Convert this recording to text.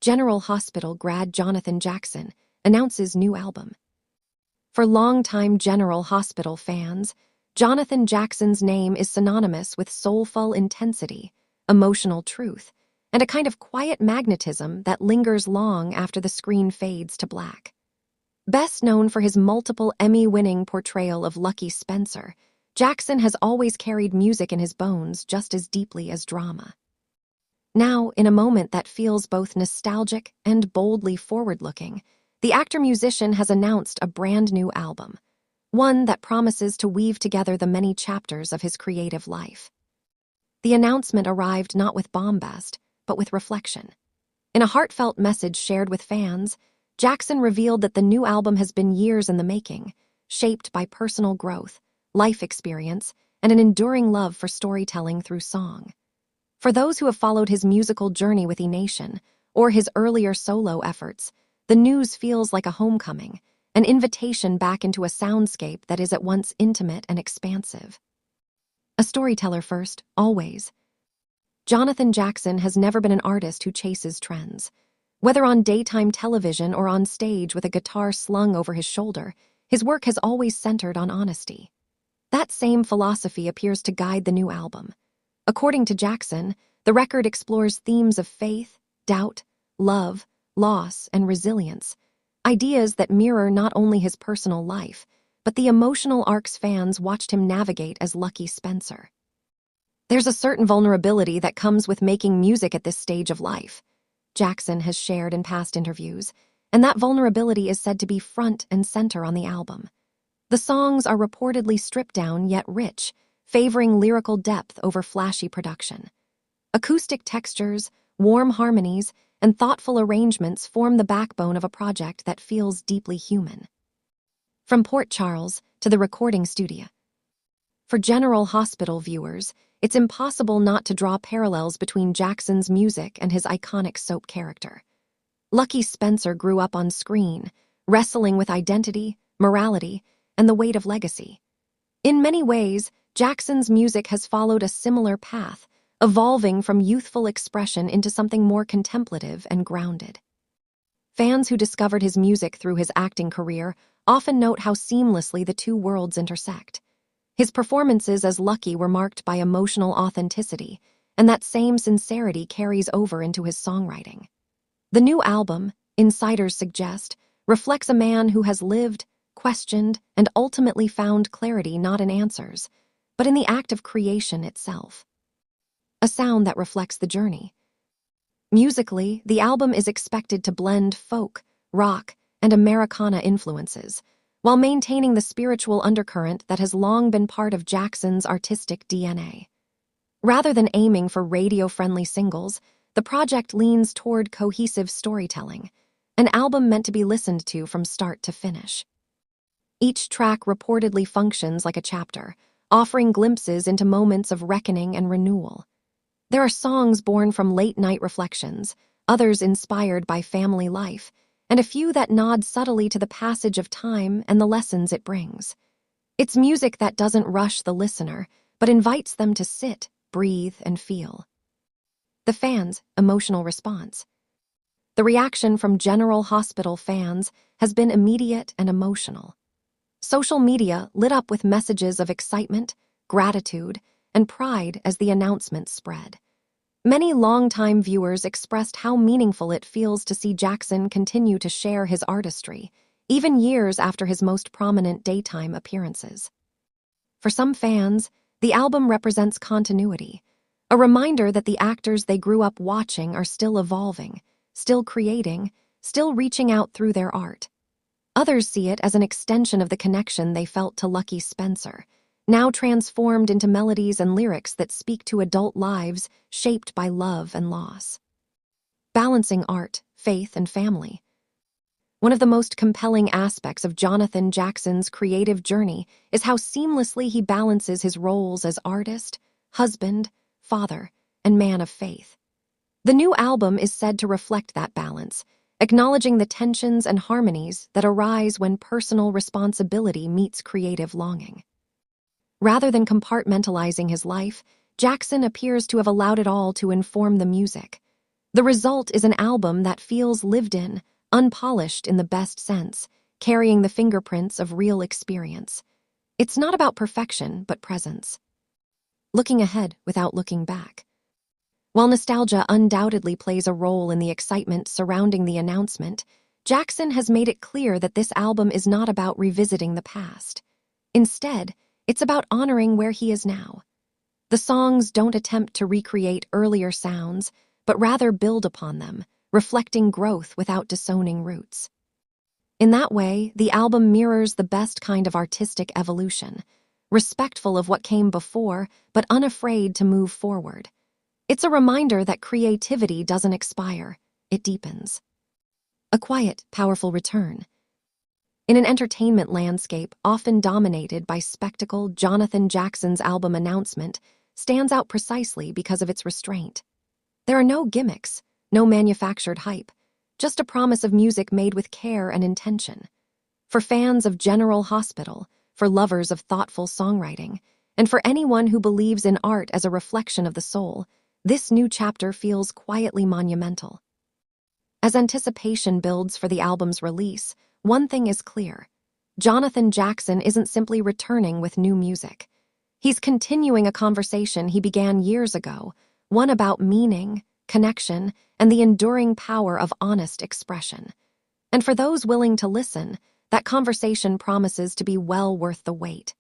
General Hospital grad Jonathan Jackson announces new album. For longtime General Hospital fans, Jonathan Jackson's name is synonymous with soulful intensity, emotional truth, and a kind of quiet magnetism that lingers long after the screen fades to black. Best known for his multiple Emmy-winning portrayal of Lucky Spencer, Jackson has always carried music in his bones just as deeply as drama. Now, in a moment that feels both nostalgic and boldly forward-looking, the actor-musician has announced a brand-new album, one that promises to weave together the many chapters of his creative life. The announcement arrived not with bombast, but with reflection. In a heartfelt message shared with fans, Jackson revealed that the new album has been years in the making, shaped by personal growth, life experience, and an enduring love for storytelling through song. For those who have followed his musical journey with E-Nation, or his earlier solo efforts, the news feels like a homecoming, an invitation back into a soundscape that is at once intimate and expansive. A storyteller first, always. Jonathan Jackson has never been an artist who chases trends. Whether on daytime television or on stage with a guitar slung over his shoulder, his work has always centered on honesty. That same philosophy appears to guide the new album. According to Jackson, the record explores themes of faith, doubt, love, loss, and resilience, ideas that mirror not only his personal life, but the emotional arcs fans watched him navigate as Lucky Spencer. There's a certain vulnerability that comes with making music at this stage of life, Jackson has shared in past interviews, and that vulnerability is said to be front and center on the album. The songs are reportedly stripped down yet rich, favoring lyrical depth over flashy production. Acoustic textures, warm harmonies, and thoughtful arrangements form the backbone of a project that feels deeply human. From Port Charles to the recording studio. For General Hospital viewers, it's impossible not to draw parallels between Jackson's music and his iconic soap character. Lucky Spencer grew up on screen, wrestling with identity, morality, and the weight of legacy. In many ways, Jackson's music has followed a similar path, evolving from youthful expression into something more contemplative and grounded. Fans who discovered his music through his acting career often note how seamlessly the two worlds intersect. His performances as Lucky were marked by emotional authenticity, and that same sincerity carries over into his songwriting. The new album, insiders suggest, reflects a man who has lived, questioned, and ultimately found clarity not in answers, but in the act of creation itself. A sound that reflects the journey. Musically, the album is expected to blend folk, rock, and Americana influences, while maintaining the spiritual undercurrent that has long been part of Jackson's artistic DNA. Rather than aiming for radio-friendly singles, the project leans toward cohesive storytelling, an album meant to be listened to from start to finish. Each track reportedly functions like a chapter, offering glimpses into moments of reckoning and renewal. There are songs born from late-night reflections, others inspired by family life, and a few that nod subtly to the passage of time and the lessons it brings. It's music that doesn't rush the listener, but invites them to sit, breathe, and feel. The fans' emotional response. The reaction from General Hospital fans has been immediate and emotional. Social media lit up with messages of excitement, gratitude, and pride as the announcement spread. Many longtime viewers expressed how meaningful it feels to see Jackson continue to share his artistry, even years after his most prominent daytime appearances. For some fans, the album represents continuity, a reminder that the actors they grew up watching are still evolving, still creating, still reaching out through their art. Others see it as an extension of the connection they felt to Lucky Spencer, now transformed into melodies and lyrics that speak to adult lives shaped by love and loss. Balancing art, faith, and family. One of the most compelling aspects of Jonathan Jackson's creative journey is how seamlessly he balances his roles as artist, husband, father, and man of faith. The new album is said to reflect that balance, acknowledging the tensions and harmonies that arise when personal responsibility meets creative longing. Rather than compartmentalizing his life, Jackson appears to have allowed it all to inform the music. The result is an album that feels lived in, unpolished in the best sense, carrying the fingerprints of real experience. It's not about perfection, but presence. Looking ahead without looking back. While nostalgia undoubtedly plays a role in the excitement surrounding the announcement, Jackson has made it clear that this album is not about revisiting the past. Instead, it's about honoring where he is now. The songs don't attempt to recreate earlier sounds, but rather build upon them, reflecting growth without disowning roots. In that way, the album mirrors the best kind of artistic evolution, respectful of what came before, but unafraid to move forward. It's a reminder that creativity doesn't expire, it deepens. A quiet, powerful return. In an entertainment landscape often dominated by spectacle, Jonathan Jackson's album announcement stands out precisely because of its restraint. There are no gimmicks, no manufactured hype, just a promise of music made with care and intention. For fans of General Hospital, for lovers of thoughtful songwriting, and for anyone who believes in art as a reflection of the soul, this new chapter feels quietly monumental. As anticipation builds for the album's release, one thing is clear. Jonathan Jackson isn't simply returning with new music. He's continuing a conversation he began years ago, one about meaning, connection, and the enduring power of honest expression. And for those willing to listen, that conversation promises to be well worth the wait.